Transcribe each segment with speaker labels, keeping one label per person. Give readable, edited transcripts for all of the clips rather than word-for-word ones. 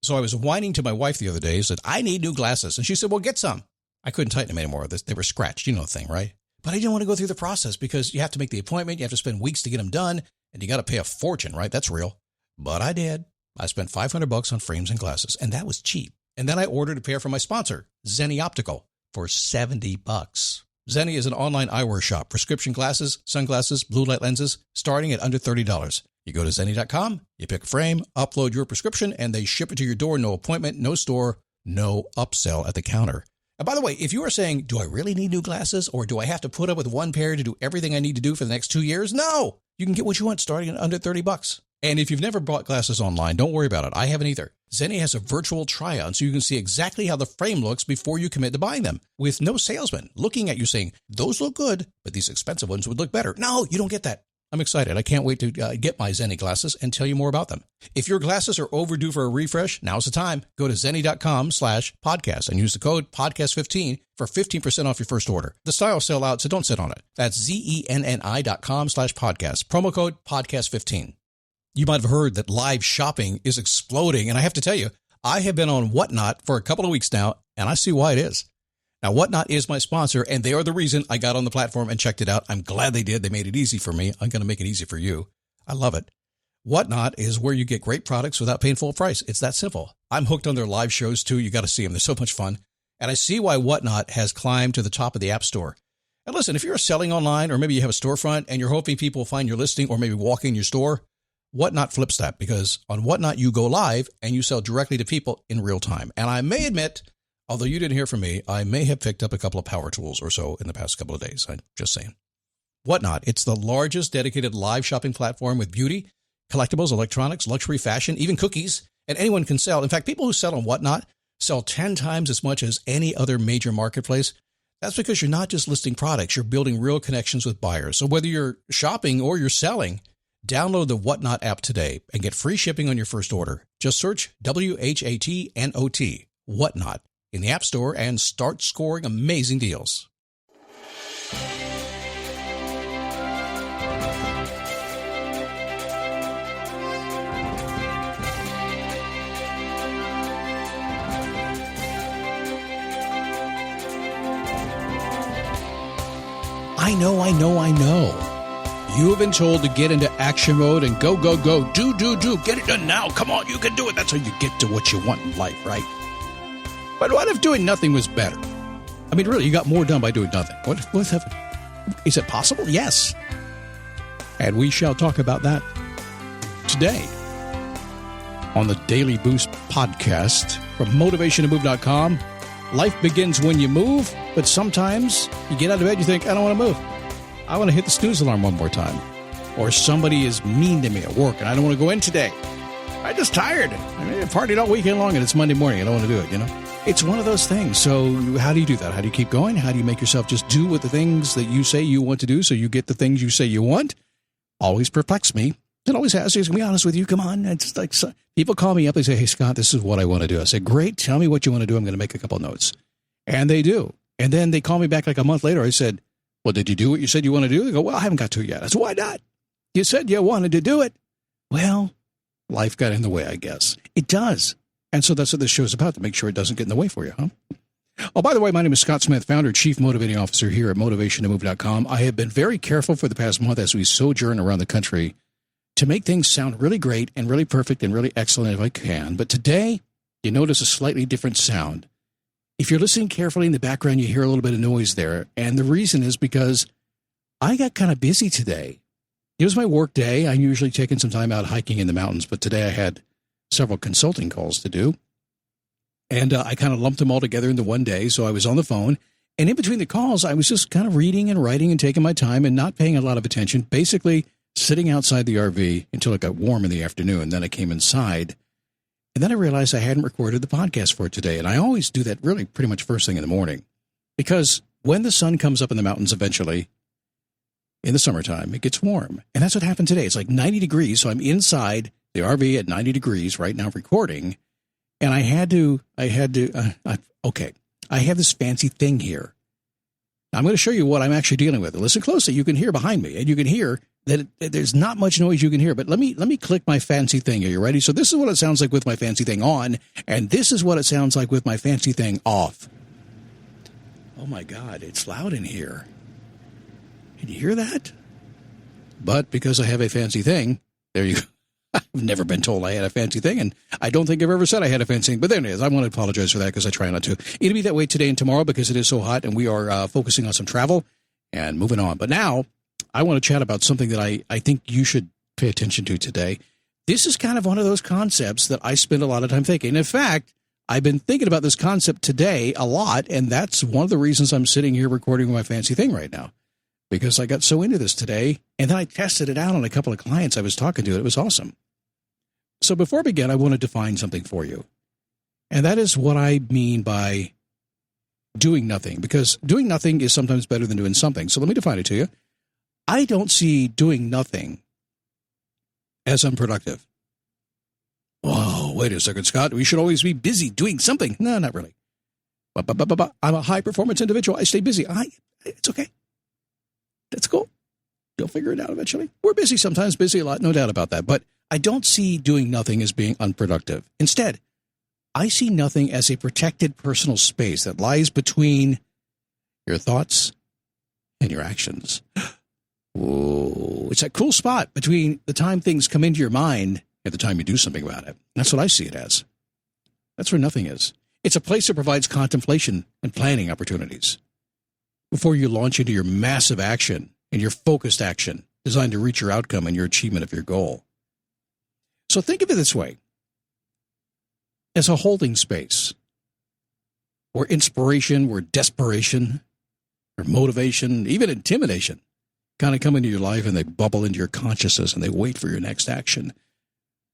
Speaker 1: So I was whining to my wife the other day, said, I need new glasses. And she said, well, get some. I couldn't tighten them anymore. They were scratched. You know the thing, right? But I didn't want to go through the process because you have to make the appointment. You have to spend weeks to get them done. And you got to pay a fortune, right? That's real. But I did. I spent $500 on frames and glasses, and that was cheap. And then I ordered a pair from my sponsor, Zenni Optical, for $70. Zenni is an online eyewear shop. Prescription glasses, sunglasses, blue light lenses, starting at under $30. You go to Zenni.com, you pick a frame, upload your prescription, and they ship it to your door. No appointment, no store, no upsell at the counter. And by the way, if you are saying, do I really need new glasses, or do I have to put up with one pair to do everything I need to do for the next 2 years? No! You can get what you want starting at under $30. And if you've never bought glasses online, don't worry about it. I haven't either. Zenni has a virtual try-on so you can see exactly how the frame looks before you commit to buying them, with no salesman looking at you saying, those look good, but these expensive ones would look better. No, you don't get that. I'm excited. I can't wait to get my Zenni glasses and tell you more about them. If your glasses are overdue for a refresh, now's the time. Go to Zenni.com/podcast and use the code podcast15 for 15% off your first order. The styles sell out, so don't sit on it. That's Zenni.com/podcast. Promo code podcast15. You might have heard that live shopping is exploding, and I have to tell you, I have been on Whatnot for a couple of weeks now, and I see why it is. Now, Whatnot is my sponsor, and they are the reason I got on the platform and checked it out. I'm glad they did. They made it easy for me. I'm going to make it easy for you. I love it. Whatnot is where you get great products without paying full price. It's that simple. I'm hooked on their live shows, too. You got to see them. They're so much fun. And I see why Whatnot has climbed to the top of the App Store. And listen, if you're selling online, or maybe you have a storefront, and you're hoping people will find your listing or maybe walk in your store, Whatnot flips that, because on Whatnot, you go live and you sell directly to people in real time. And I may admit, although you didn't hear from me, I may have picked up a couple of power tools or so in the past couple of days. I'm just saying. Whatnot, it's the largest dedicated live shopping platform with beauty, collectibles, electronics, luxury, fashion, even cookies, and anyone can sell. In fact, people who sell on Whatnot sell 10 times as much as any other major marketplace. That's because you're not just listing products, you're building real connections with buyers. So whether you're shopping or you're selling, download the Whatnot app today and get free shipping on your first order. Just search WHATNOT, Whatnot, in the App Store and start scoring amazing deals. I know. You have been told to get into action mode and go, do, get it done now. Come on, you can do it. That's how you get to what you want in life, right? But what if doing nothing was better? I mean, really, you got more done by doing nothing. What if, is it possible? Yes. And we shall talk about that today on the Daily Boost podcast from motivationtomove.com. Life begins when you move, but sometimes you get out of bed and you think, I don't want to move. I want to hit the snooze alarm one more time. Or somebody is mean to me at work and I don't want to go in today. I'm just tired. I partied all weekend long and it's Monday morning. I don't want to do it, you know? It's one of those things. So how do you do that? How do you keep going? How do you make yourself just do what the things that you say you want to do so you get the things you say you want? Always perplexed me. It always has. To be honest with you. Come on. It's like people call me up. They say, hey, Scott, this is what I want to do. I say, great. Tell me what you want to do. I'm going to make a couple notes. And they do. And then they call me back like a month later. I said, well, did you do what you said you want to do? They go, well, I haven't got to it yet. I said, why not? You said you wanted to do it. Well, life got in the way, I guess. It does. And so that's what this show is about, to make sure it doesn't get in the way for you, huh? Oh, by the way, my name is Scott Smith, founder, chief motivating officer here at motivationtomove.com. I have been very careful for the past month as we sojourn around the country to make things sound really great and really perfect and really excellent if I can. But today, you notice a slightly different sound. If you're listening carefully in the background, you hear a little bit of noise there. And the reason is because I got kind of busy today. It was my work day. I'm usually taking some time out hiking in the mountains, but today I had several consulting calls to do. And I kind of lumped them all together into one day. So I was on the phone. And in between the calls, I was just kind of reading and writing and taking my time and not paying a lot of attention, basically sitting outside the RV until it got warm in the afternoon. Then I came inside. And then I realized I hadn't recorded the podcast for today. And I always do that really pretty much first thing in the morning. Because when the sun comes up in the mountains eventually, in the summertime, it gets warm. And that's what happened today. It's like 90 degrees. So I'm inside the RV at 90 degrees right now recording. And I have this fancy thing here. Now, I'm going to show you what I'm actually dealing with. Listen closely. You can hear behind me. And you can hear that there's not much noise you can hear. But let me click my fancy thing. Are you ready? So this is what it sounds like with my fancy thing on, and this is what it sounds like with my fancy thing off. Oh my God, it's loud in here. Can you hear that? But because I have a fancy thing, there you go. I've never been told I had a fancy thing, and I don't think I've ever said I had a fancy thing. But there it is. I want to apologize for that because I try not to. It'll be that way today and tomorrow because it is so hot, and we are focusing on some travel and moving on. But now I want to chat about something that I think you should pay attention to today. This is kind of one of those concepts that I spend a lot of time thinking. In fact, I've been thinking about this concept today a lot, and that's one of the reasons I'm sitting here recording with my fancy thing right now, because I got so into this today, and then I tested it out on a couple of clients I was talking to. It was awesome. So before I begin, I want to define something for you, and that is what I mean by doing nothing, because doing nothing is sometimes better than doing something. So let me define it to you. I don't see doing nothing as unproductive. Whoa, wait a second, Scott. We should always be busy doing something. No, not really. I'm a high-performance individual. I stay busy. It's okay. That's cool. You'll figure it out eventually. We're busy sometimes, busy a lot, no doubt about that. But I don't see doing nothing as being unproductive. Instead, I see nothing as a protected personal space that lies between your thoughts and your actions. Whoa, it's that cool spot between the time things come into your mind and the time you do something about it. That's what I see it as. That's where nothing is. It's a place that provides contemplation and planning opportunities before you launch into your massive action and your focused action designed to reach your outcome and your achievement of your goal. So think of it this way, as a holding space where inspiration, where desperation, or motivation, even intimidation kind of come into your life and they bubble into your consciousness and they wait for your next action.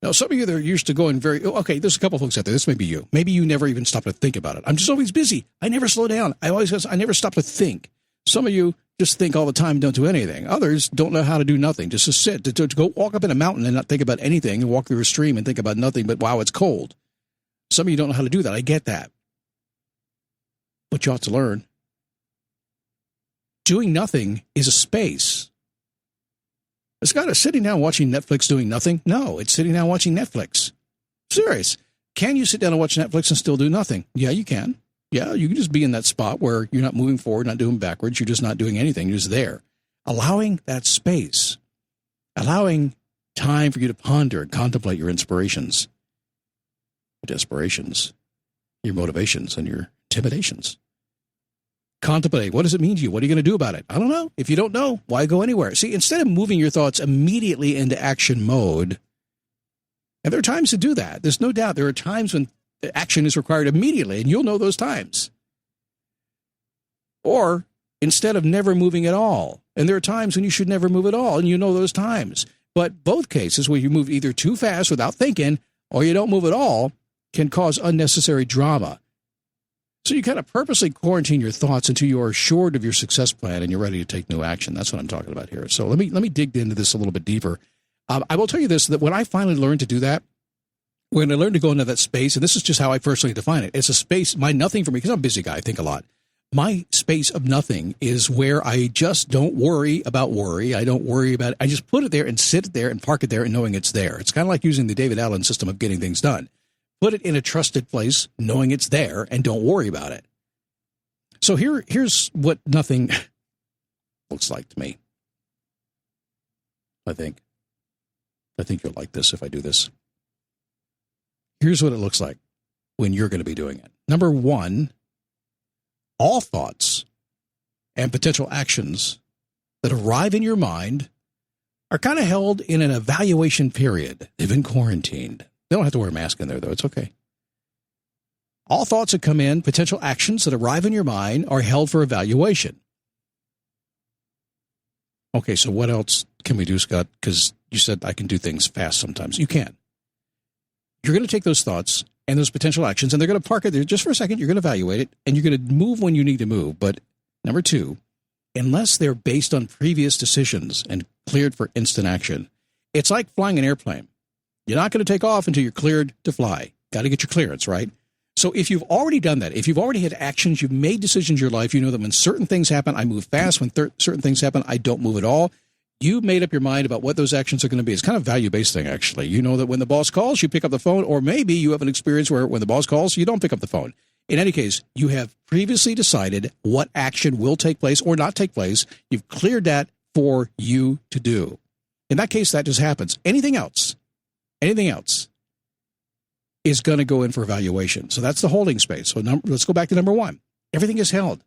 Speaker 1: Now, some of you that are used to going okay, there's a couple folks out there. This may be you. Maybe you never even stop to think about it. I'm just always busy. I never slow down. I never stop to think. Some of you just think all the time and don't do anything. Others don't know how to do nothing, just to sit, to go walk up in a mountain and not think about anything and walk through a stream and think about nothing but, wow, it's cold. Some of you don't know how to do that. I get that. But you ought to learn. Doing nothing is a space. It's got us sitting down watching Netflix doing nothing. No, it's sitting down watching Netflix. Serious. Can you sit down and watch Netflix and still do nothing? Yeah, you can. Yeah, you can just be in that spot where you're not moving forward, not doing backwards. You're just not doing anything. You're just there. Allowing that space. Allowing time for you to ponder and contemplate your inspirations, your desperations, your motivations, and your intimidations. Contemplate. What does it mean to you? What are you going to do about it? I don't know. If you don't know, why go anywhere? See, instead of moving your thoughts immediately into action mode, and there are times to do that. There's no doubt there are times when action is required immediately, and you'll know those times. Or instead of never moving at all. And there are times when you should never move at all, and you know those times. But both cases where you move either too fast without thinking or you don't move at all can cause unnecessary drama. So you kind of purposely quarantine your thoughts until you are assured of your success plan and you're ready to take new action. That's what I'm talking about here. So let me dig into this a little bit deeper. I will tell you this, that when I finally learned to do that, when I learned to go into that space, and this is just how I personally define it, it's a space, my nothing for me, because I'm a busy guy, I think a lot. My space of nothing is where I just don't worry about worry. I don't worry about it. I just put it there and sit there and park it there and knowing it's there. It's kind of like using the David Allen system of getting things done. Put it in a trusted place, knowing it's there, and don't worry about it. So here's what nothing looks like to me. I think you'll like this if I do this. Here's what it looks like when you're going to be doing it. Number one, all thoughts and potential actions that arrive in your mind are kind of held in an evaluation period. They've been quarantined. They don't have to wear a mask in there, though. It's okay. All thoughts that come in, potential actions that arrive in your mind are held for evaluation. Okay, so what else can we do, Scott? Because you said I can do things fast sometimes. You can. You're going to take those thoughts and those potential actions, and they're going to park it there just for a second. You're going to evaluate it, and you're going to move when you need to move. But number two, unless they're based on previous decisions and cleared for instant action, it's like flying an airplane. You're not going to take off until you're cleared to fly. Got to get your clearance, right? So if you've already done that, if you've already had actions, you've made decisions in your life, you know that when certain things happen, I move fast. When certain things happen, I don't move at all. You made up your mind about what those actions are going to be. It's kind of a value-based thing, actually. You know that when the boss calls, you pick up the phone, or maybe you have an experience where when the boss calls, you don't pick up the phone. In any case, you have previously decided what action will take place or not take place. You've cleared that for you to do. In that case, that just happens. Anything else is going to go in for evaluation. So that's the holding space. So let's go back to number one. Everything is held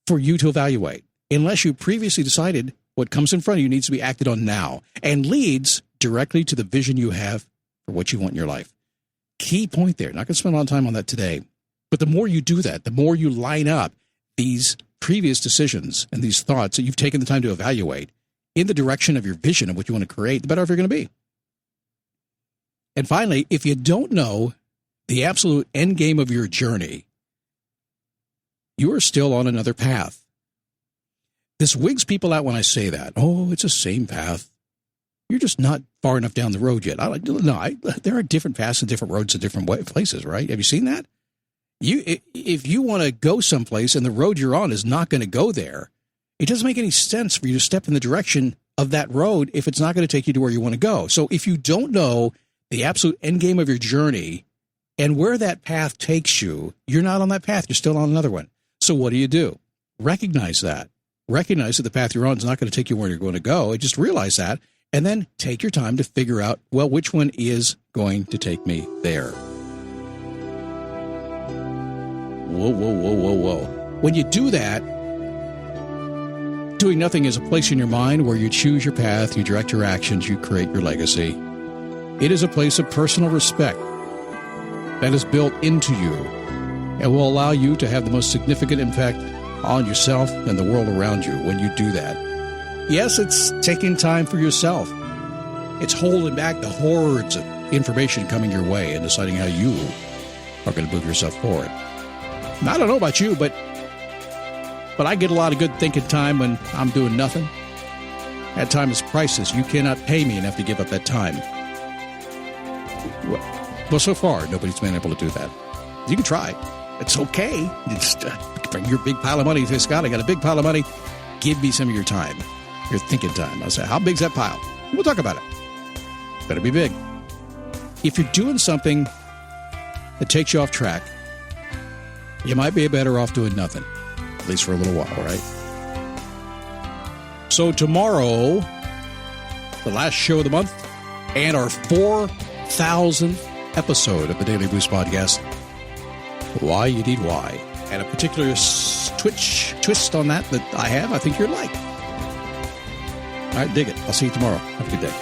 Speaker 1: for you to evaluate, unless you previously decided what comes in front of you needs to be acted on now and leads directly to the vision you have for what you want in your life. Key point there. Not going to spend a lot of time on that today. But the more you do that, the more you line up these previous decisions and these thoughts that you've taken the time to evaluate in the direction of your vision of what you want to create, the better off you're going to be. And finally, if you don't know the absolute end game of your journey, you are still on another path. This wigs people out when I say that. Oh, it's the same path. You're just not far enough down the road yet. There are different paths and different roads at different places, right? Have you seen that? If you want to go someplace and the road you're on is not going to go there, it doesn't make any sense for you to step in the direction of that road if it's not going to take you to where you want to go. So if you don't know the absolute end game of your journey and where that path takes you, you're not on that path. You're still on another one. So what do? Recognize that. Recognize that the path you're on is not going to take you where you're going to go. And just realize that. And then take your time to figure out, well, which one is going to take me there? Whoa. When you do that, doing nothing is a place in your mind where you choose your path, you direct your actions, you create your legacy. It is a place of personal respect that is built into you and will allow you to have the most significant impact on yourself and the world around you when you do that. Yes, it's taking time for yourself. It's holding back the hordes of information coming your way and deciding how you are going to move yourself forward. Now, I don't know about you, but I get a lot of good thinking time when I'm doing nothing. That time is priceless. You cannot pay me enough to give up that time. Well, so far, nobody's been able to do that. You can try. It's okay. Just bring your big pile of money. Say, Scott, I got a big pile of money. Give me some of your time. Your thinking time. I'll say, how big's that pile? We'll talk about it. Better be big. If you're doing something that takes you off track, you might be better off doing nothing, at least for a little while, right? So tomorrow, the last show of the month, and our 4,000th episode of the Daily Boost Podcast, Why You Need Why. And a particular twist on that I have, I think you'd like. All right, dig it. I'll see you tomorrow. Have a good day.